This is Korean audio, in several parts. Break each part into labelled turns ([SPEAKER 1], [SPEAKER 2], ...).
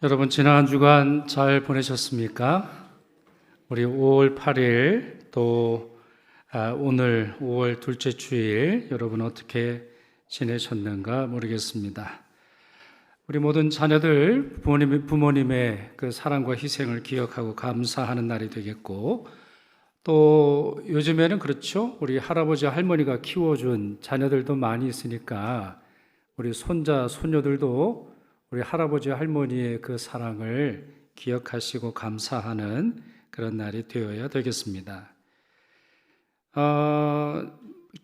[SPEAKER 1] 여러분 지난 주간 잘 보내셨습니까? 우리 5월 8일 또 오늘 5월 둘째 주일 여러분 어떻게 지내셨는가 모르겠습니다. 우리 모든 자녀들 부모님의 그 사랑과 희생을 기억하고 감사하는 날이 되겠고, 또 요즘에는 그렇죠, 우리 할아버지 할머니가 키워준 자녀들도 많이 있으니까 우리 손자 손녀들도 우리 할아버지 할머니의 그 사랑을 기억하시고 감사하는 그런 날이 되어야 되겠습니다.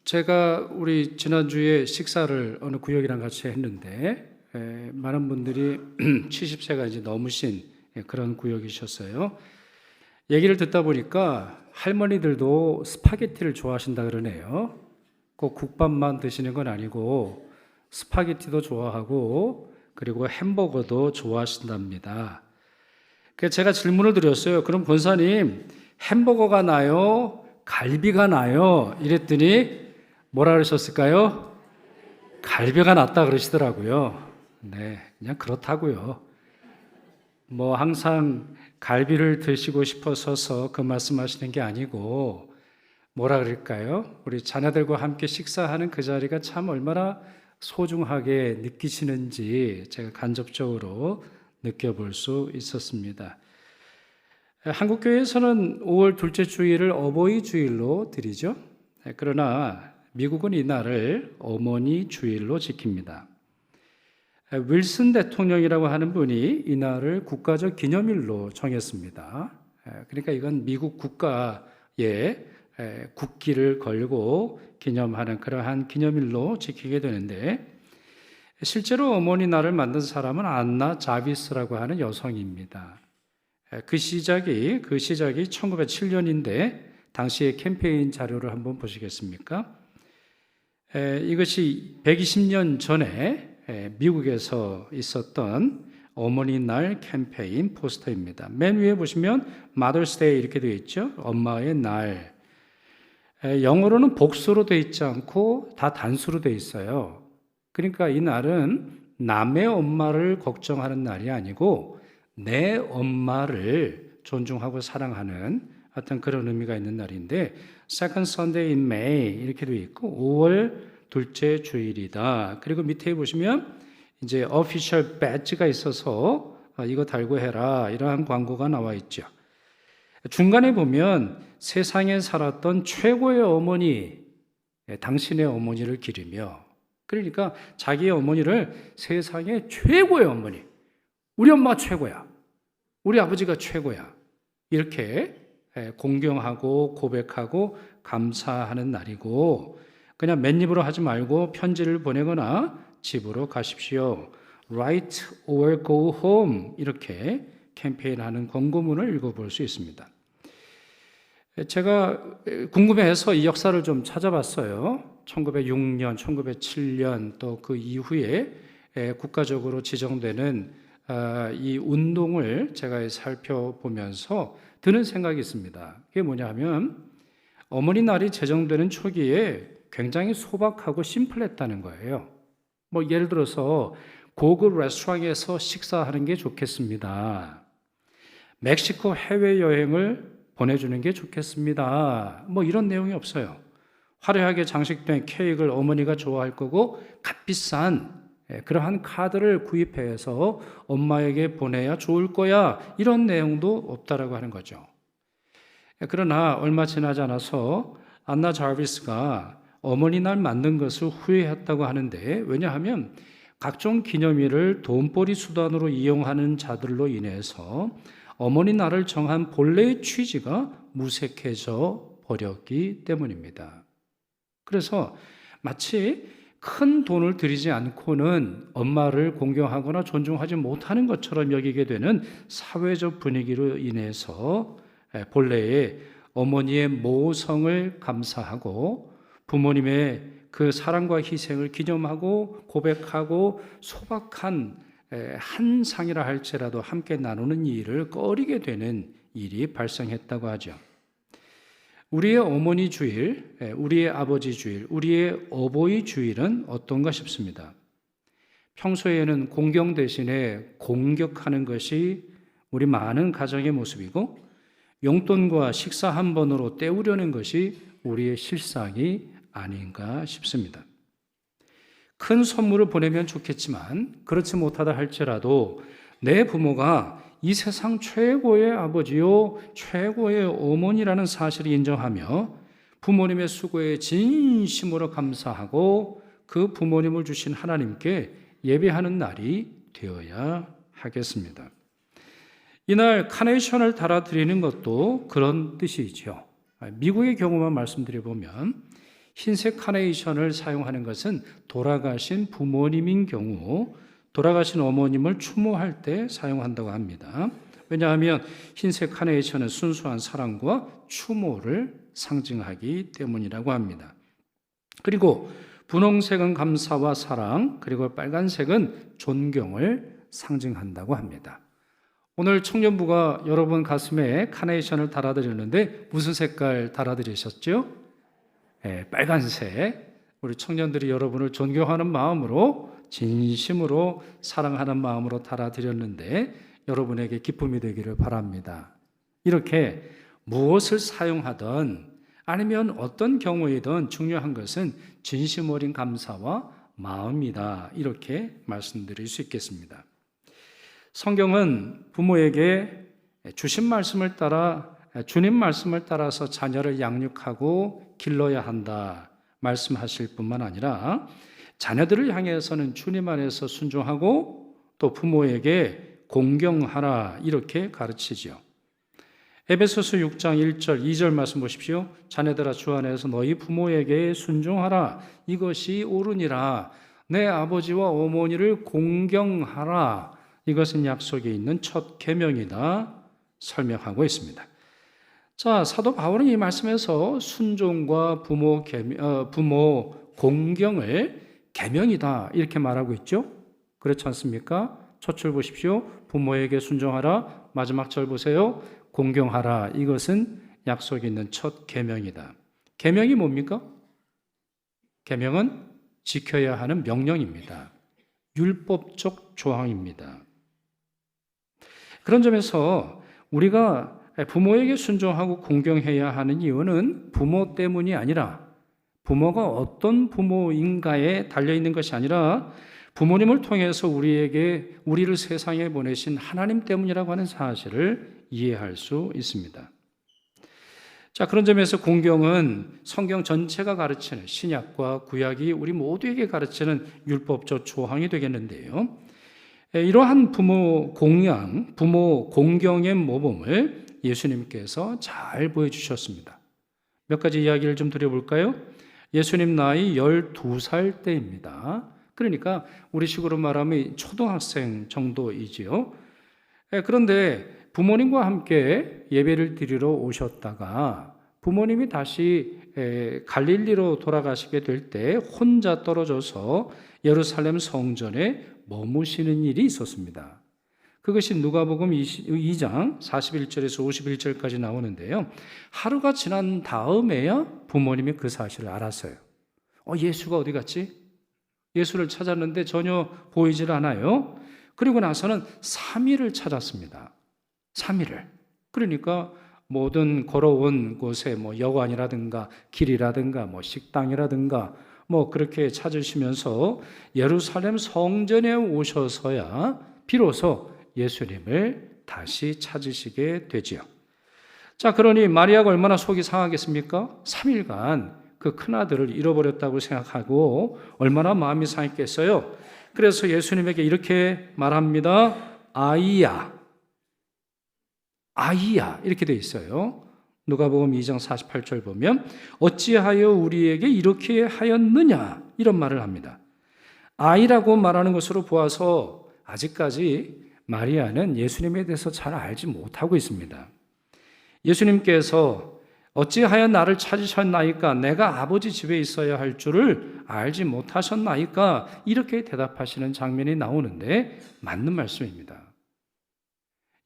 [SPEAKER 1] 제가 우리 지난주에 식사를 어느 구역이랑 같이 했는데 많은 분들이 70세가 이제 넘으신 그런 구역이셨어요. 얘기를 듣다 보니까 할머니들도 스파게티를 좋아하신다 그러네요. 꼭 국밥만 드시는 건 아니고 스파게티도 좋아하고 그리고 햄버거도 좋아하신답니다. 그래서 제가 질문을 드렸어요. 그럼 권사님, 햄버거가 나요? 갈비가 나요? 이랬더니 뭐라 그러셨을까요? 갈비가 낫다 그러시더라고요. 네, 그냥 그렇다고요. 뭐 항상 갈비를 드시고 싶어서 그 말씀하시는 게 아니고 뭐라 그럴까요? 우리 자녀들과 함께 식사하는 그 자리가 참 얼마나 소중하게 느끼시는지 제가 간접적으로 느껴볼 수 있었습니다. 한국교회에서는 5월 둘째 주일을 어버이 주일로 드리죠. 그러나 미국은 이날을 어머니 주일로 지킵니다. 윌슨 대통령이라고 하는 분이 이날을 국가적 기념일로 정했습니다. 그러니까 이건 미국 국가의 국기를 걸고 기념하는 그러한 기념일로 지키게 되는데, 실제로 어머니 날을 만든 사람은 안나 자비스라고 하는 여성입니다. 그 시작이 1907년인데 당시의 캠페인 자료를 한번 보시겠습니까? 이것이 120년 전에 미국에서 있었던 어머니 날 캠페인 포스터입니다. 맨 위에 보시면 Mother's Day 이렇게 되어 있죠. 엄마의 날. 영어로는 복수로 되어 있지 않고 다 단수로 되어 있어요. 그러니까 이 날은 남의 엄마를 걱정하는 날이 아니고 내 엄마를 존중하고 사랑하는 어떤 그런 의미가 있는 날인데, Second Sunday in May 이렇게 되어 있고 5월 둘째 주일이다. 그리고 밑에 보시면 이제 official badge가 있어서 이거 달고 해라 이러한 광고가 나와 있죠. 중간에 보면 세상에 살았던 최고의 어머니, 당신의 어머니를 기리며, 그러니까 자기의 어머니를 세상의 최고의 어머니, 우리 엄마가 최고야, 우리 아버지가 최고야, 이렇게 공경하고 고백하고 감사하는 날이고, 그냥 맨입으로 하지 말고 편지를 보내거나 집으로 가십시오, Write or go home 이렇게 캠페인하는 권고문을 읽어볼 수 있습니다. 제가 궁금해서 이 역사를 좀 찾아봤어요. 1906년, 1907년 또 그 이후에 국가적으로 지정되는 이 운동을 제가 살펴보면서 드는 생각이 있습니다. 그게 뭐냐면 어머니 날이 제정되는 초기에 굉장히 소박하고 심플했다는 거예요. 뭐 예를 들어서 고급 레스토랑에서 식사하는 게 좋겠습니다. 멕시코 해외여행을 보내주는 게 좋겠습니다. 뭐 이런 내용이 없어요. 화려하게 장식된 케이크를 어머니가 좋아할 거고 값비싼 그러한 카드를 구입해서 엄마에게 보내야 좋을 거야, 이런 내용도 없다라고 하는 거죠. 그러나 얼마 지나지 않아서 안나 자비스가 어머니 날 만든 것을 후회했다고 하는데, 왜냐하면 각종 기념일을 돈벌이 수단으로 이용하는 자들로 인해서 어머니 날을 정한 본래의 취지가 무색해져 버렸기 때문입니다. 그래서 마치 큰 돈을 들이지 않고는 엄마를 공경하거나 존중하지 못하는 것처럼 여기게 되는 사회적 분위기로 인해서 본래의 어머니의 모성을 감사하고 부모님의 그 사랑과 희생을 기념하고 고백하고 소박한 한 상이라 할지라도 함께 나누는 일을 꺼리게 되는 일이 발생했다고 하죠. 우리의 어머니 주일, 우리의 아버지 주일, 우리의 어버이 주일은 어떤가 싶습니다. 평소에는 공경 대신에 공격하는 것이 우리 많은 가정의 모습이고, 용돈과 식사 한 번으로 때우려는 것이 우리의 실상이 아닌가 싶습니다. 큰 선물을 보내면 좋겠지만 그렇지 못하다 할지라도 내 부모가 이 세상 최고의 아버지요 최고의 어머니라는 사실을 인정하며 부모님의 수고에 진심으로 감사하고 그 부모님을 주신 하나님께 예배하는 날이 되어야 하겠습니다. 이날 카네이션을 달아드리는 것도 그런 뜻이죠. 미국의 경우만 말씀드려보면 흰색 카네이션을 사용하는 것은 돌아가신 부모님인 경우 돌아가신 어머님을 추모할 때 사용한다고 합니다. 왜냐하면 흰색 카네이션은 순수한 사랑과 추모를 상징하기 때문이라고 합니다. 그리고 분홍색은 감사와 사랑, 그리고 빨간색은 존경을 상징한다고 합니다. 오늘 청년부가 여러분 가슴에 카네이션을 달아드렸는데 무슨 색깔 달아드리셨죠? 빨간색. 우리 청년들이 여러분을 존경하는 마음으로 진심으로 사랑하는 마음으로 달아드렸는데 여러분에게 기쁨이 되기를 바랍니다. 이렇게 무엇을 사용하든 아니면 어떤 경우이든 중요한 것은 진심 어린 감사와 마음이다. 이렇게 말씀드릴 수 있겠습니다. 성경은 부모에게 주신 말씀을 따라 주님 말씀을 따라서 자녀를 양육하고 길러야 한다 말씀하실 뿐만 아니라 자녀들을 향해서는 주님 안에서 순종하고 또 부모에게 공경하라 이렇게 가르치죠. 에베소서 6장 1절 2절 말씀 보십시오. 자녀들아 주 안에서 너희 부모에게 순종하라 이것이 옳으니라. 내 아버지와 어머니를 공경하라. 이것은 약속에 있는 첫 계명이다 설명하고 있습니다. 자, 사도 바울은 이 말씀에서 순종과 부모 공경을 계명이다 이렇게 말하고 있죠. 그렇지 않습니까? 첫 줄 보십시오. 부모에게 순종하라. 마지막 절 보세요. 공경하라. 이것은 약속이 있는 첫 계명이다. 계명이 뭡니까? 계명은 지켜야 하는 명령입니다. 율법적 조항입니다. 그런 점에서 우리가 부모에게 순종하고 공경해야 하는 이유는 부모 때문이 아니라 부모가 어떤 부모인가에 달려있는 것이 아니라 부모님을 통해서 우리를 세상에 보내신 하나님 때문이라고 하는 사실을 이해할 수 있습니다. 자, 그런 점에서 공경은 성경 전체가 가르치는 신약과 구약이 우리 모두에게 가르치는 율법적 조항이 되겠는데요. 이러한 부모 공경의 모범을 예수님께서 잘 보여주셨습니다. 몇 가지 이야기를 좀 드려볼까요? 예수님 나이 12살 때입니다. 그러니까 우리식으로 말하면 초등학생 정도이지요. 그런데 부모님과 함께 예배를 드리러 오셨다가 부모님이 다시 갈릴리로 돌아가시게 될 때 혼자 떨어져서 예루살렘 성전에 머무시는 일이 있었습니다. 그것이 누가복음 2장 41절에서 51절까지 나오는데요. 하루가 지난 다음에야 부모님이 그 사실을 알았어요. 예수가 어디 갔지? 예수를 찾았는데 전혀 보이질 않아요. 그리고 나서는 3일을 찾았습니다. 3일을. 그러니까 모든 걸어온 곳에 여관이라든가 길이라든가 식당이라든가 그렇게 찾으시면서 예루살렘 성전에 오셔서야 비로소 예수님을 다시 찾으시게 되지요. 자, 그러니 마리아가 얼마나 속이 상하겠습니까? 3일간 그 큰아들을 잃어버렸다고 생각하고 얼마나 마음이 상했겠어요. 그래서 예수님에게 이렇게 말합니다. 아이야 이렇게 돼 있어요. 누가복음 2장 48절 보면 어찌하여 우리에게 이렇게 하였느냐 이런 말을 합니다. 아이라고 말하는 것으로 보아서 아직까지 마리아는 예수님에 대해서 잘 알지 못하고 있습니다. 예수님께서 어찌하여 나를 찾으셨나이까? 내가 아버지 집에 있어야 할 줄을 알지 못하셨나이까? 이렇게 대답하시는 장면이 나오는데 맞는 말씀입니다.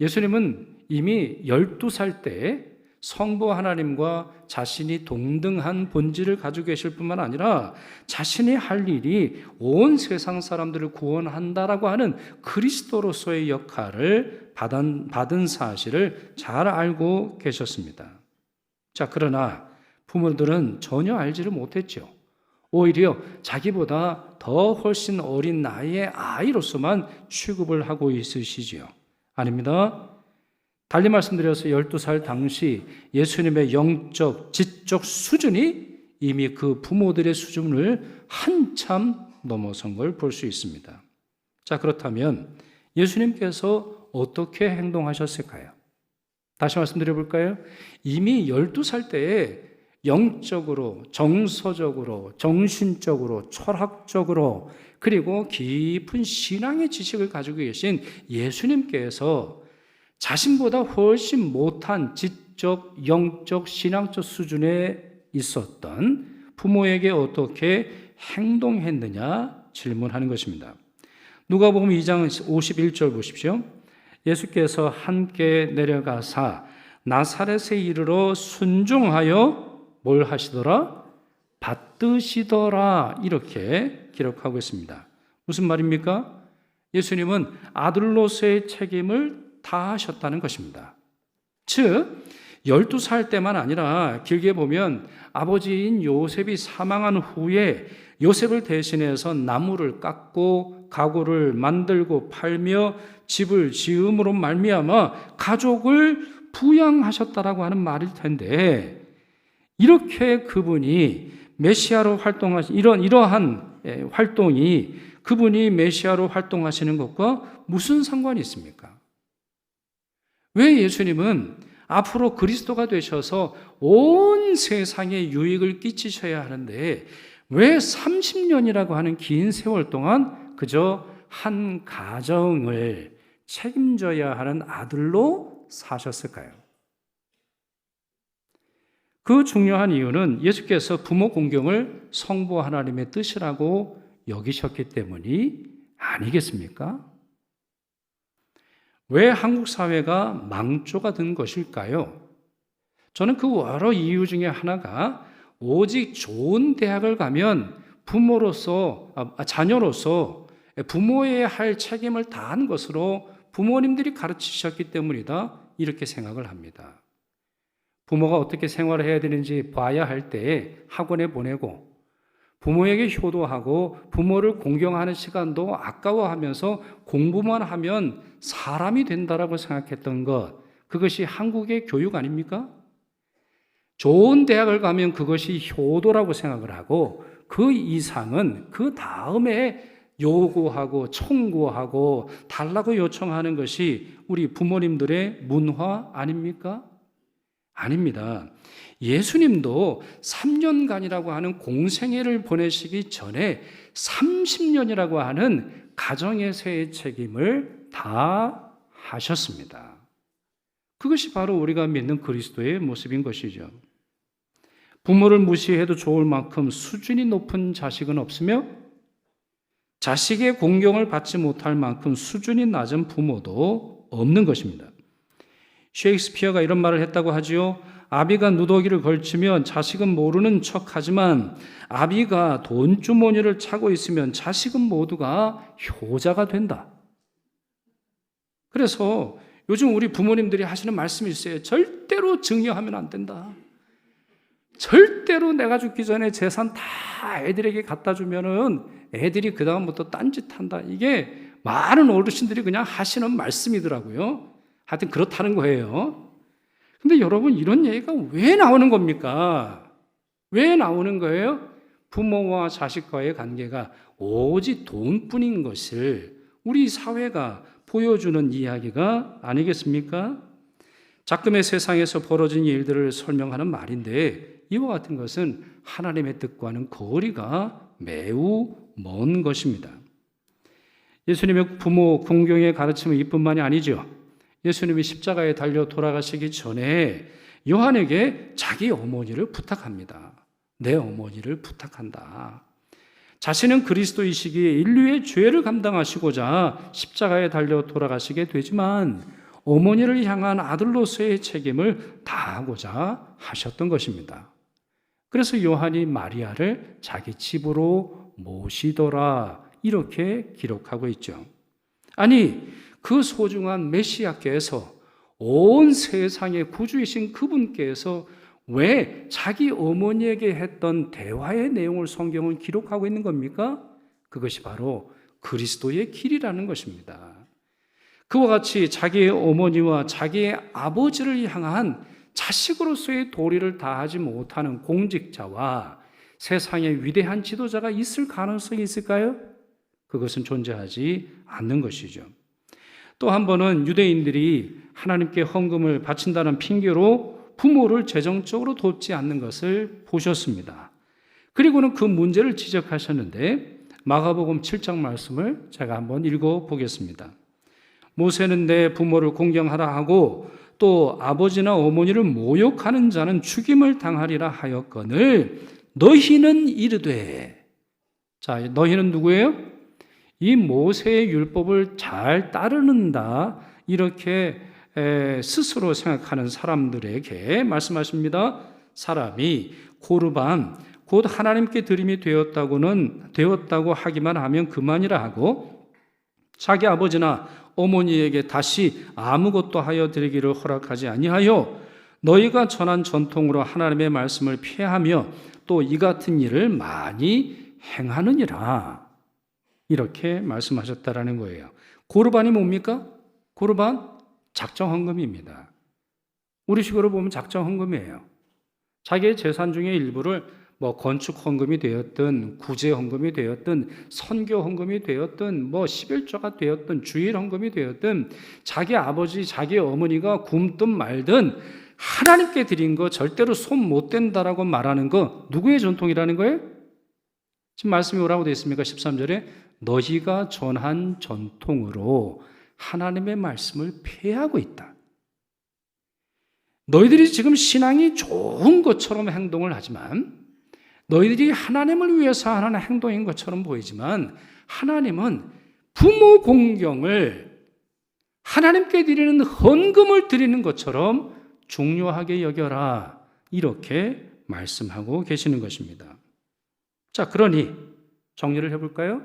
[SPEAKER 1] 예수님은 이미 12살 때 성부 하나님과 자신이 동등한 본질을 가지고 계실 뿐만 아니라 자신이 할 일이 온 세상 사람들을 구원한다라고 하는 그리스도로서의 역할을 받은 사실을 잘 알고 계셨습니다. 자, 그러나 부모들은 전혀 알지를 못했죠. 오히려 자기보다 더 훨씬 어린 나이의 아이로서만 취급을 하고 있으시지요. 아닙니다. 달리 말씀드려서 12살 당시 예수님의 영적, 지적 수준이 이미 그 부모들의 수준을 한참 넘어선 걸 볼 수 있습니다. 자, 그렇다면 예수님께서 어떻게 행동하셨을까요? 다시 말씀드려 볼까요? 이미 12살 때에 영적으로, 정서적으로, 정신적으로, 철학적으로, 그리고 깊은 신앙의 지식을 가지고 계신 예수님께서 자신보다 훨씬 못한 지적, 영적, 신앙적 수준에 있었던 부모에게 어떻게 행동했느냐 질문하는 것입니다. 누가복음 2장 51절 보십시오. 예수께서 함께 내려가사 나사렛에 이르러 순종하여 뭘 하시더라? 받드시더라. 이렇게 기록하고 있습니다. 무슨 말입니까? 예수님은 아들로서의 책임을 다하셨다는 것입니다. 즉 12살 때만 아니라 길게 보면 아버지인 요셉이 사망한 후에 요셉을 대신해서 나무를 깎고 가구를 만들고 팔며 집을 지음으로 말미암아 가족을 부양하셨다라고 하는 말일 텐데, 이렇게 그분이 메시아로 활동하신 이러한 활동이 그분이 메시아로 활동하시는 것과 무슨 상관이 있습니까? 왜 예수님은 앞으로 그리스도가 되셔서 온 세상에 유익을 끼치셔야 하는데 왜 30년이라고 하는 긴 세월 동안 그저 한 가정을 책임져야 하는 아들로 사셨을까요? 그 중요한 이유는 예수께서 부모 공경을 성부 하나님의 뜻이라고 여기셨기 때문이 아니겠습니까? 왜 한국 사회가 망조가 된 것일까요? 저는 그 여러 이유 중에 하나가 오직 좋은 대학을 가면 자녀로서 부모의 할 책임을 다한 것으로 부모님들이 가르치셨기 때문이다, 이렇게 생각을 합니다. 부모가 어떻게 생활을 해야 되는지 봐야 할 때에 학원에 보내고 부모에게 효도하고 부모를 공경하는 시간도 아까워하면서 공부만 하면 사람이 된다라고 생각했던 것, 그것이 한국의 교육 아닙니까? 좋은 대학을 가면 그것이 효도라고 생각을 하고 그 이상은 그 다음에 요구하고 청구하고 달라고 요청하는 것이 우리 부모님들의 문화 아닙니까? 아닙니다. 예수님도 3년간이라고 하는 공생애를 보내시기 전에 30년이라고 하는 가정에서의 책임을 다 하셨습니다. 그것이 바로 우리가 믿는 그리스도의 모습인 것이죠. 부모를 무시해도 좋을 만큼 수준이 높은 자식은 없으며 자식의 공경을 받지 못할 만큼 수준이 낮은 부모도 없는 것입니다. 셰익스피어가 이런 말을 했다고 하지요. 아비가 누더기를 걸치면 자식은 모르는 척하지만 아비가 돈주머니를 차고 있으면 자식은 모두가 효자가 된다. 그래서 요즘 우리 부모님들이 하시는 말씀이 있어요. 절대로 증여하면 안 된다. 절대로 내가 죽기 전에 재산 다 애들에게 갖다 주면은 애들이 그 다음부터 딴짓한다. 이게 많은 어르신들이 그냥 하시는 말씀이더라고요. 하여튼 그렇다는 거예요. 근데 여러분, 이런 얘기가 왜 나오는 겁니까? 왜 나오는 거예요? 부모와 자식과의 관계가 오직 돈뿐인 것을 우리 사회가 보여주는 이야기가 아니겠습니까? 작금의 세상에서 벌어진 일들을 설명하는 말인데 이와 같은 것은 하나님의 뜻과는 거리가 매우 먼 것입니다. 예수님의 부모 공경의 가르침은 이뿐만이 아니죠. 예수님이 십자가에 달려 돌아가시기 전에 요한에게 자기 어머니를 부탁합니다. 내 어머니를 부탁한다. 자신은 그리스도이시기에 인류의 죄를 감당하시고자 십자가에 달려 돌아가시게 되지만 어머니를 향한 아들로서의 책임을 다하고자 하셨던 것입니다. 그래서 요한이 마리아를 자기 집으로 모시더라 이렇게 기록하고 있죠. 아니, 그 소중한 메시아께서 온 세상의 구주이신 그분께서 왜 자기 어머니에게 했던 대화의 내용을 성경은 기록하고 있는 겁니까? 그것이 바로 그리스도의 길이라는 것입니다. 그와 같이 자기의 어머니와 자기의 아버지를 향한 자식으로서의 도리를 다하지 못하는 공직자와 세상의 위대한 지도자가 있을 가능성이 있을까요? 그것은 존재하지 않는 것이죠. 또 한 번은 유대인들이 하나님께 헌금을 바친다는 핑계로 부모를 재정적으로 돕지 않는 것을 보셨습니다. 그리고는 그 문제를 지적하셨는데 마가복음 7장 말씀을 제가 한번 읽어보겠습니다. 모세는 내 부모를 공경하라 하고 또 아버지나 어머니를 모욕하는 자는 죽임을 당하리라 하였거늘 너희는 이르되, 자, 너희는 누구예요? 이 모세의 율법을 잘 따르는다 이렇게 스스로 생각하는 사람들에게 말씀하십니다. 사람이 고르반 곧 하나님께 드림이 되었다고 하기만 하면 그만이라 하고 자기 아버지나 어머니에게 다시 아무것도 하여 드리기를 허락하지 아니하여 너희가 전한 전통으로 하나님의 말씀을 피하며 또 이 같은 일을 많이 행하느니라 이렇게 말씀하셨다라는 거예요. 고르반이 뭡니까? 고르반 작정 헌금입니다. 우리식으로 보면 작정 헌금이에요. 자기의 재산 중의 일부를 건축 헌금이 되었든 구제 헌금이 되었든 선교 헌금이 되었든 11조가 되었든 주일 헌금이 되었든 자기 아버지 자기 어머니가 굶든 말든 하나님께 드린 거 절대로 손 못 댄다라고 말하는 거 누구의 전통이라는 거예요? 지금 말씀이 뭐라고 되어 있습니까? 13절에 너희가 전한 전통으로 하나님의 말씀을 폐하고 있다. 너희들이 지금 신앙이 좋은 것처럼 행동을 하지만 너희들이 하나님을 위해서 하는 행동인 것처럼 보이지만 하나님은 부모 공경을 하나님께 드리는 헌금을 드리는 것처럼 중요하게 여겨라 이렇게 말씀하고 계시는 것입니다. 자, 그러니 정리를 해볼까요?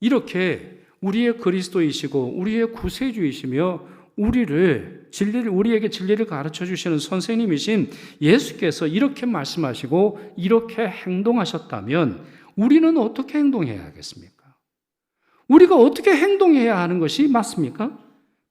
[SPEAKER 1] 이렇게 우리의 그리스도이시고 우리의 구세주이시며 우리에게 진리를 가르쳐 주시는 선생님이신 예수께서 이렇게 말씀하시고 이렇게 행동하셨다면 우리는 어떻게 행동해야 하겠습니까? 우리가 어떻게 행동해야 하는 것이 맞습니까?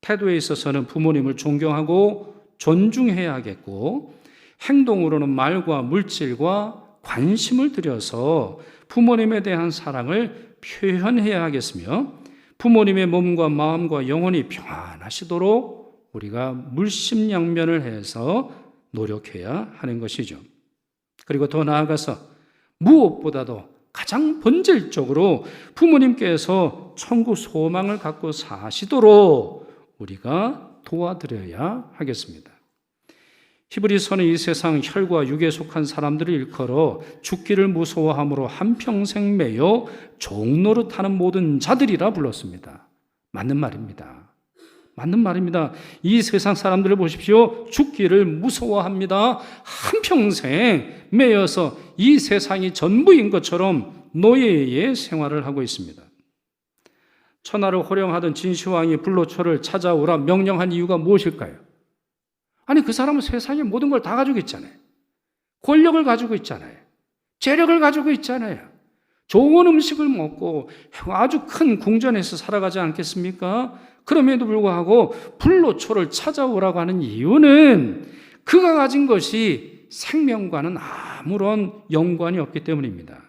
[SPEAKER 1] 태도에 있어서는 부모님을 존경하고 존중해야 하겠고 행동으로는 말과 물질과 관심을 들여서 부모님에 대한 사랑을 표현해야 하겠으며 부모님의 몸과 마음과 영혼이 평안하시도록 우리가 물심양면을 해서 노력해야 하는 것이죠. 그리고 더 나아가서 무엇보다도 가장 본질적으로 부모님께서 천국 소망을 갖고 사시도록 우리가 도와드려야 하겠습니다. 히브리서는 이 세상 혈과 육에 속한 사람들을 일컬어 죽기를 무서워함으로 한평생 매여 종노릇하는 모든 자들이라 불렀습니다. 맞는 말입니다. 맞는 말입니다. 이 세상 사람들을 보십시오. 죽기를 무서워합니다. 한평생 매여서 이 세상이 전부인 것처럼 노예의 생활을 하고 있습니다. 천하를 호령하던 진시황이 불로초를 찾아오라 명령한 이유가 무엇일까요? 아니, 그 사람은 세상의 모든 걸 다 가지고 있잖아요. 권력을 가지고 있잖아요. 재력을 가지고 있잖아요. 좋은 음식을 먹고 아주 큰 궁전에서 살아가지 않겠습니까? 그럼에도 불구하고 불로초를 찾아오라고 하는 이유는 그가 가진 것이 생명과는 아무런 연관이 없기 때문입니다.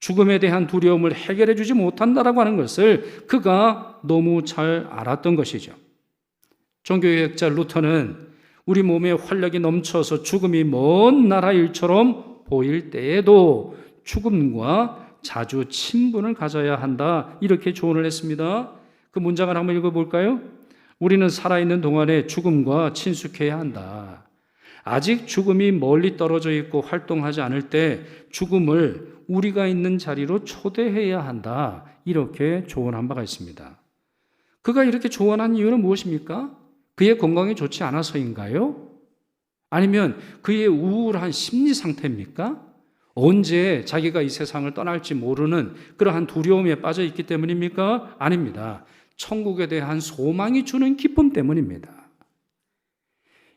[SPEAKER 1] 죽음에 대한 두려움을 해결해 주지 못한다라고 하는 것을 그가 너무 잘 알았던 것이죠. 종교개혁자 루터는 우리 몸에 활력이 넘쳐서 죽음이 먼 나라 일처럼 보일 때에도 죽음과 자주 친분을 가져야 한다 이렇게 조언을 했습니다. 그 문장을 한번 읽어볼까요? 우리는 살아있는 동안에 죽음과 친숙해야 한다. 아직 죽음이 멀리 떨어져 있고 활동하지 않을 때 죽음을 우리가 있는 자리로 초대해야 한다 이렇게 조언한 바가 있습니다. 그가 이렇게 조언한 이유는 무엇입니까? 그의 건강이 좋지 않아서인가요? 아니면 그의 우울한 심리 상태입니까? 언제 자기가 이 세상을 떠날지 모르는 그러한 두려움에 빠져 있기 때문입니까? 아닙니다. 천국에 대한 소망이 주는 기쁨 때문입니다.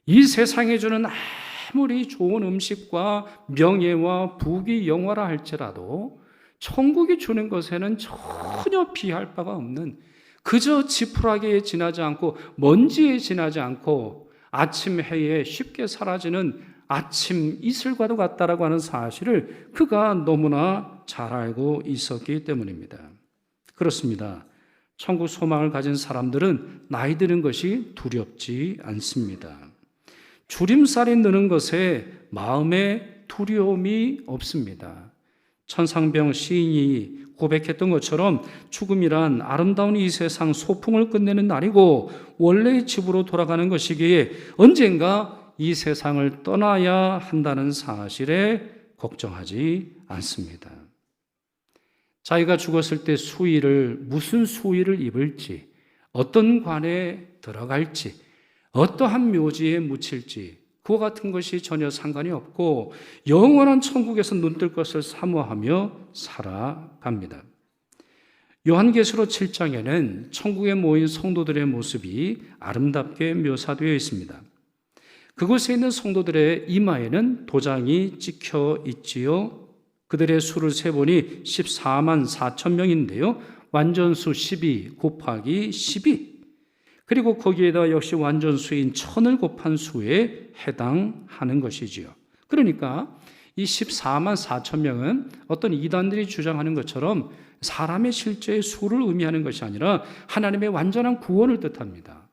[SPEAKER 1] 이 세상에 주는 아무리 좋은 음식과 명예와 부귀 영화라 할지라도 천국이 주는 것에는 전혀 비할 바가 없는, 그저 지푸라기에 지나지 않고 먼지에 지나지 않고 아침 해에 쉽게 사라지는 아침 이슬과도 같다라고 하는 사실을 그가 너무나 잘 알고 있었기 때문입니다. 그렇습니다. 천국 소망을 가진 사람들은 나이 드는 것이 두렵지 않습니다. 주림살이 느는 것에 마음에 두려움이 없습니다. 천상병 시인이 고백했던 것처럼 죽음이란 아름다운 이 세상 소풍을 끝내는 날이고 원래의 집으로 돌아가는 것이기에 언젠가 이 세상을 떠나야 한다는 사실에 걱정하지 않습니다. 자기가 죽었을 때 무슨 수의를 입을지, 어떤 관에 들어갈지, 어떠한 묘지에 묻힐지 그와 같은 것이 전혀 상관이 없고 영원한 천국에서 눈뜰 것을 사모하며 살아갑니다. 요한계시록 7장에는 천국에 모인 성도들의 모습이 아름답게 묘사되어 있습니다. 그곳에 있는 성도들의 이마에는 도장이 찍혀 있지요. 그들의 수를 세보니 14만 4천 명인데요. 완전수 12 곱하기 12. 그리고 거기에다 역시 완전수인 1000을 곱한 수에 해당하는 것이지요. 그러니까 이 14만 4천 명은 어떤 이단들이 주장하는 것처럼 사람의 실제의 수를 의미하는 것이 아니라 하나님의 완전한 구원을 뜻합니다.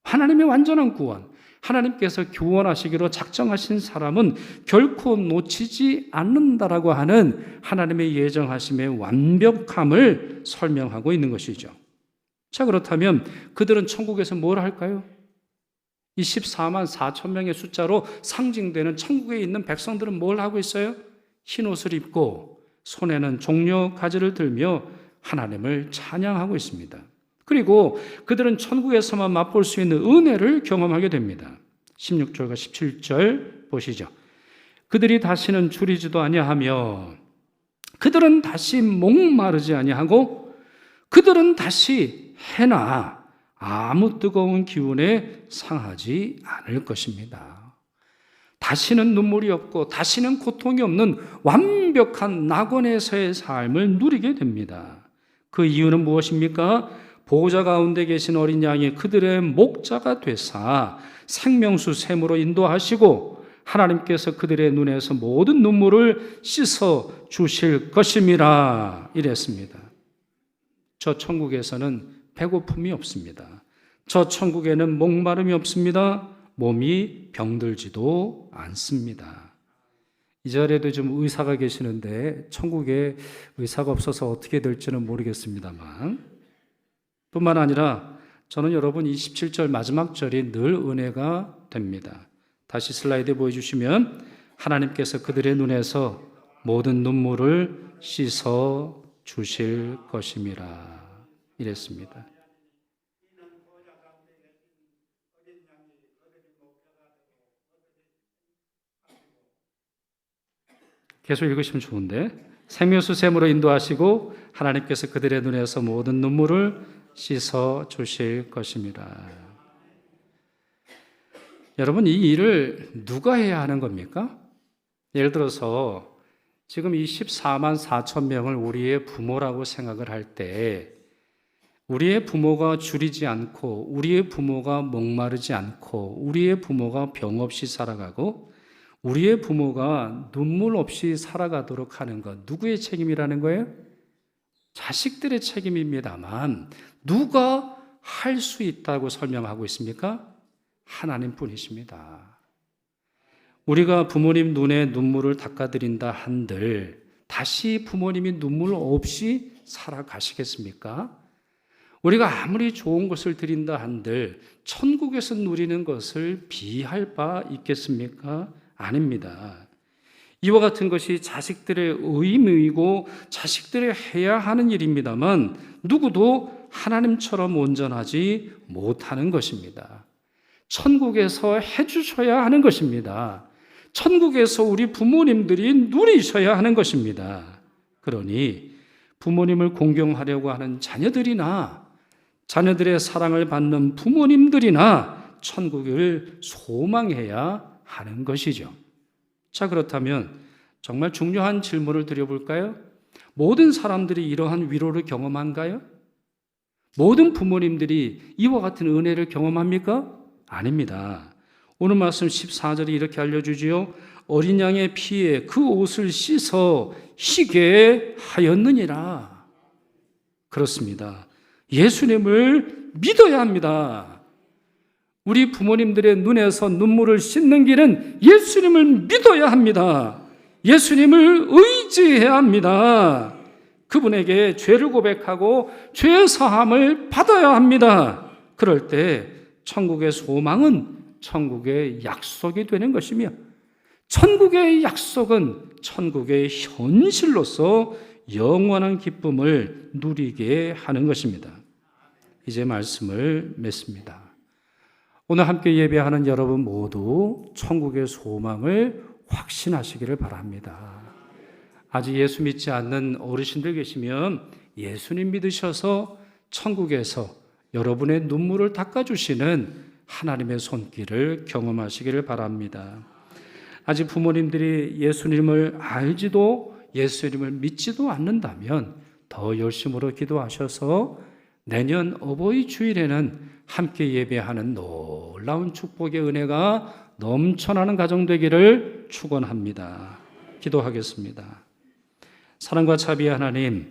[SPEAKER 1] 하나님의 완전한 구원, 하나님께서 구원하시기로 작정하신 사람은 결코 놓치지 않는다라고 하는 하나님의 예정하심의 완벽함을 설명하고 있는 것이죠. 자, 그렇다면 그들은 천국에서 뭘 할까요? 이 14만 4천 명의 숫자로 상징되는 천국에 있는 백성들은 뭘 하고 있어요? 흰 옷을 입고 손에는 종려 가지를 들며 하나님을 찬양하고 있습니다. 그리고 그들은 천국에서만 맛볼 수 있는 은혜를 경험하게 됩니다. 16절과 17절 보시죠. 그들이 다시는 줄이지도 아니하며 그들은 다시 목마르지 아니하고 그들은 다시 해나 아무 뜨거운 기운에 상하지 않을 것입니다. 다시는 눈물이 없고 다시는 고통이 없는 완벽한 낙원에서의 삶을 누리게 됩니다. 그 이유는 무엇입니까? 보호자 가운데 계신 어린 양이 그들의 목자가 되사 생명수 샘으로 인도하시고 하나님께서 그들의 눈에서 모든 눈물을 씻어 주실 것임이라 이랬습니다. 저 천국에서는 배고픔이 없습니다. 저 천국에는 목마름이 없습니다. 몸이 병들지도 않습니다. 이 자리에도 좀 의사가 계시는데 천국에 의사가 없어서 어떻게 될지는 모르겠습니다만, 뿐만 아니라 저는 여러분 27절 마지막 절이 늘 은혜가 됩니다. 다시 슬라이드 보여주시면 하나님께서 그들의 눈에서 모든 눈물을 씻어 주실 것임이라 이랬습니다. 계속 읽으시면 좋은데, 생명수 샘으로 인도하시고 하나님께서 그들의 눈에서 모든 눈물을 씻어 주실 것입니다. 여러분, 이 일을 누가 해야 하는 겁니까? 예를 들어서 지금 이 14만 4천 명을 우리의 부모라고 생각을 할 때 우리의 부모가 줄이지 않고 우리의 부모가 목마르지 않고 우리의 부모가 병 없이 살아가고 우리의 부모가 눈물 없이 살아가도록 하는 것, 누구의 책임이라는 거예요? 자식들의 책임입니다만 누가 할 수 있다고 설명하고 있습니까? 하나님뿐이십니다. 우리가 부모님 눈에 눈물을 닦아드린다 한들 다시 부모님이 눈물 없이 살아가시겠습니까? 우리가 아무리 좋은 것을 드린다 한들 천국에서 누리는 것을 비할 바 있겠습니까? 아닙니다. 이와 같은 것이 자식들의 의무이고 자식들이 해야 하는 일입니다만 누구도 하나님처럼 온전하지 못하는 것입니다. 천국에서 해주셔야 하는 것입니다. 천국에서 우리 부모님들이 누리셔야 하는 것입니다. 그러니 부모님을 공경하려고 하는 자녀들이나 자녀들의 사랑을 받는 부모님들이나 천국을 소망해야 하는 것이죠. 자, 그렇다면 정말 중요한 질문을 드려볼까요? 모든 사람들이 이러한 위로를 경험한가요? 모든 부모님들이 이와 같은 은혜를 경험합니까? 아닙니다. 오늘 말씀 14절이 이렇게 알려주지요. 어린 양의 피에 그 옷을 씻어 희게 하였느니라. 그렇습니다. 예수님을 믿어야 합니다. 우리 부모님들의 눈에서 눈물을 씻는 길은 예수님을 믿어야 합니다. 예수님을 의지해야 합니다. 그분에게 죄를 고백하고 죄 사함을 받아야 합니다. 그럴 때 천국의 소망은 천국의 약속이 되는 것이며 천국의 약속은 천국의 현실로서 영원한 기쁨을 누리게 하는 것입니다. 이제 말씀을 맺습니다. 오늘 함께 예배하는 여러분 모두 천국의 소망을 확신하시기를 바랍니다. 아직 예수 믿지 않는 어르신들 계시면 예수님 믿으셔서 천국에서 여러분의 눈물을 닦아주시는 하나님의 손길을 경험하시기를 바랍니다. 아직 부모님들이 예수님을 알지도 예수님을 믿지도 않는다면 더 열심으로 기도하셔서 내년 어버이 주일에는 함께 예배하는 놀라운 축복의 은혜가 넘쳐나는 가정 되기를 축원합니다. 기도하겠습니다. 사랑과 자비의 하나님,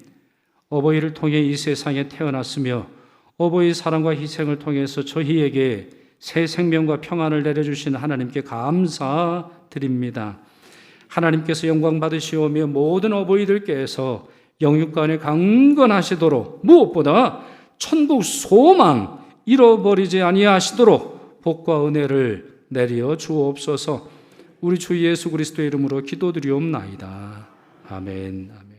[SPEAKER 1] 어버이를 통해 이 세상에 태어났으며 어버이 사랑과 희생을 통해서 저희에게 새 생명과 평안을 내려주신 하나님께 감사드립니다. 하나님께서 영광 받으시오며 모든 어버이들께서 영육간에 강건하시도록 무엇보다 천국 소망 잃어버리지 아니하시도록 복과 은혜를 내려 주옵소서. 우리 주 예수 그리스도의 이름으로 기도드리옵나이다. 아멘. 아멘.